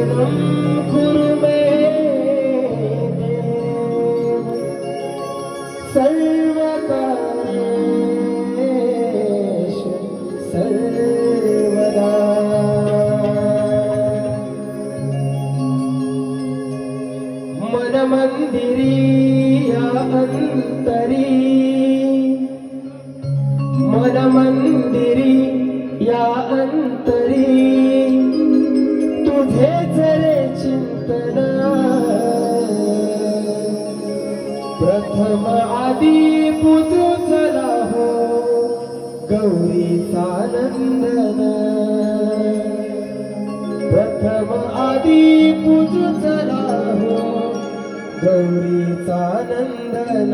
शरणं कुरु मे देव सर्वकार्येषु सर्वदा। मन मंदिरी या अंतरी, मन मंदिरी या अंतरी तुझेच रे चिंतन। प्रथम आदी पूजू चला हो गौरीचा नंदन। प्रथम आदी पूजू चला हो गौरीचा नंदन।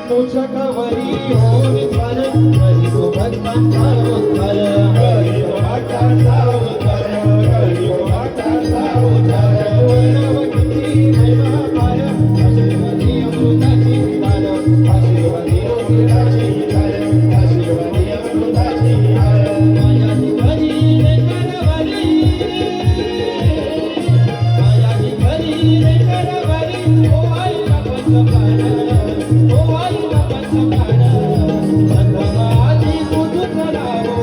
मुझकवरी हो विठ्ठल हरी हो भक्तांचा उद्धार। हरी हो भक्तांचा उद्धार, हरी हो भक्तांचा उद्धार। वैष्णवकीची महिमा पार, आशीर्वादी अमृताची धार, आशीर्वादी अमृताची धार, आशीर्वादी अमृताची धार। मायाची घरी लेकरवारी, मायाची घरी लेकरवारी, ओ आईला पंचपान, ओ आईला पंचपान। प्रथम आदी पूजू चला हो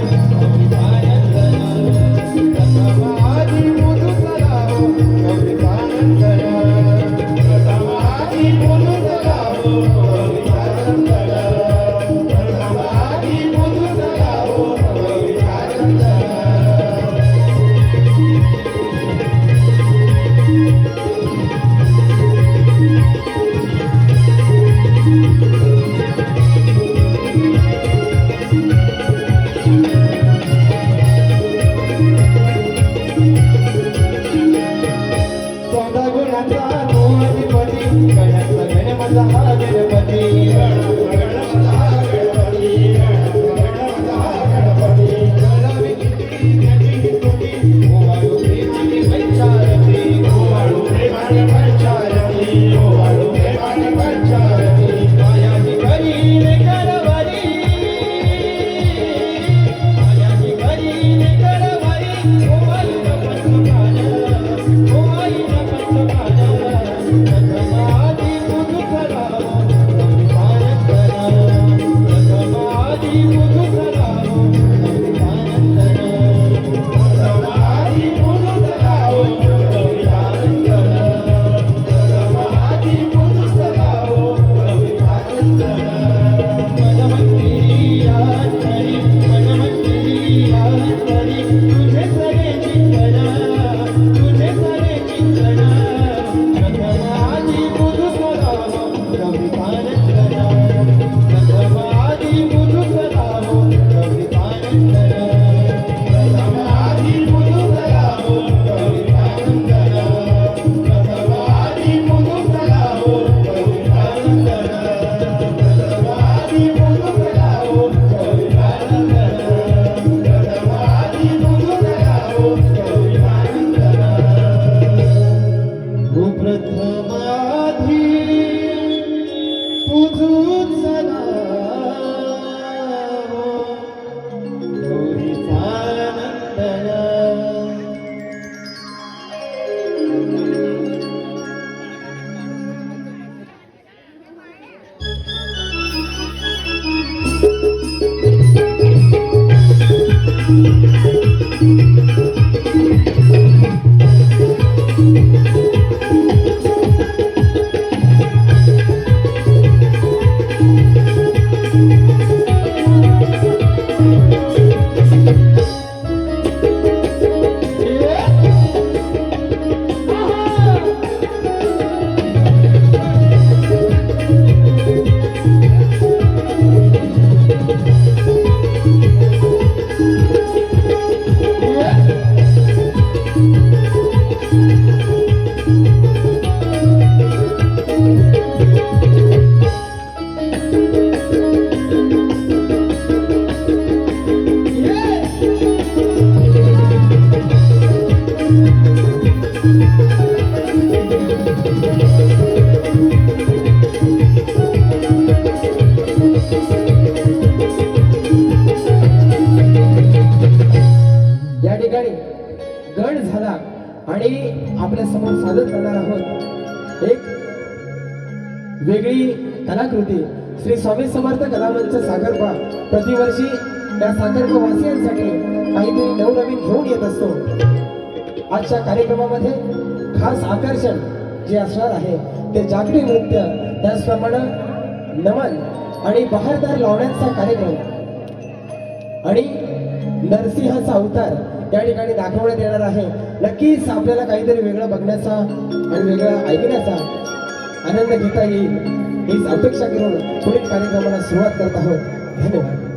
आणि आपल्या समोर सादर करणार आहोत एक वेगळी कलाकृती श्री स्वामी समर्थ कलामंच साखरपा प्रतिवर्षी त्या साखरपा वासियांसाठी काहीतरी नवनवीन घेऊन येत असतो. आजच्या कार्यक्रमामध्ये खास आकर्षण जे असणार आहे ते जागरी नृत्य, त्याचप्रमाणे नमन आणि बहारदार लावण्याचा कार्यक्रम आणि नरसिंहाचा अवतार त्या ठिकाणी दाखवण्यात येणार आहे. नक्कीच आपल्याला काहीतरी वेगळं बघण्याचा आणि वेगळं ऐकण्याचा आनंद घेता येईल हीच अपेक्षा करून पुढील कार्यक्रमाला सुरुवात करत आहोत. धन्यवाद.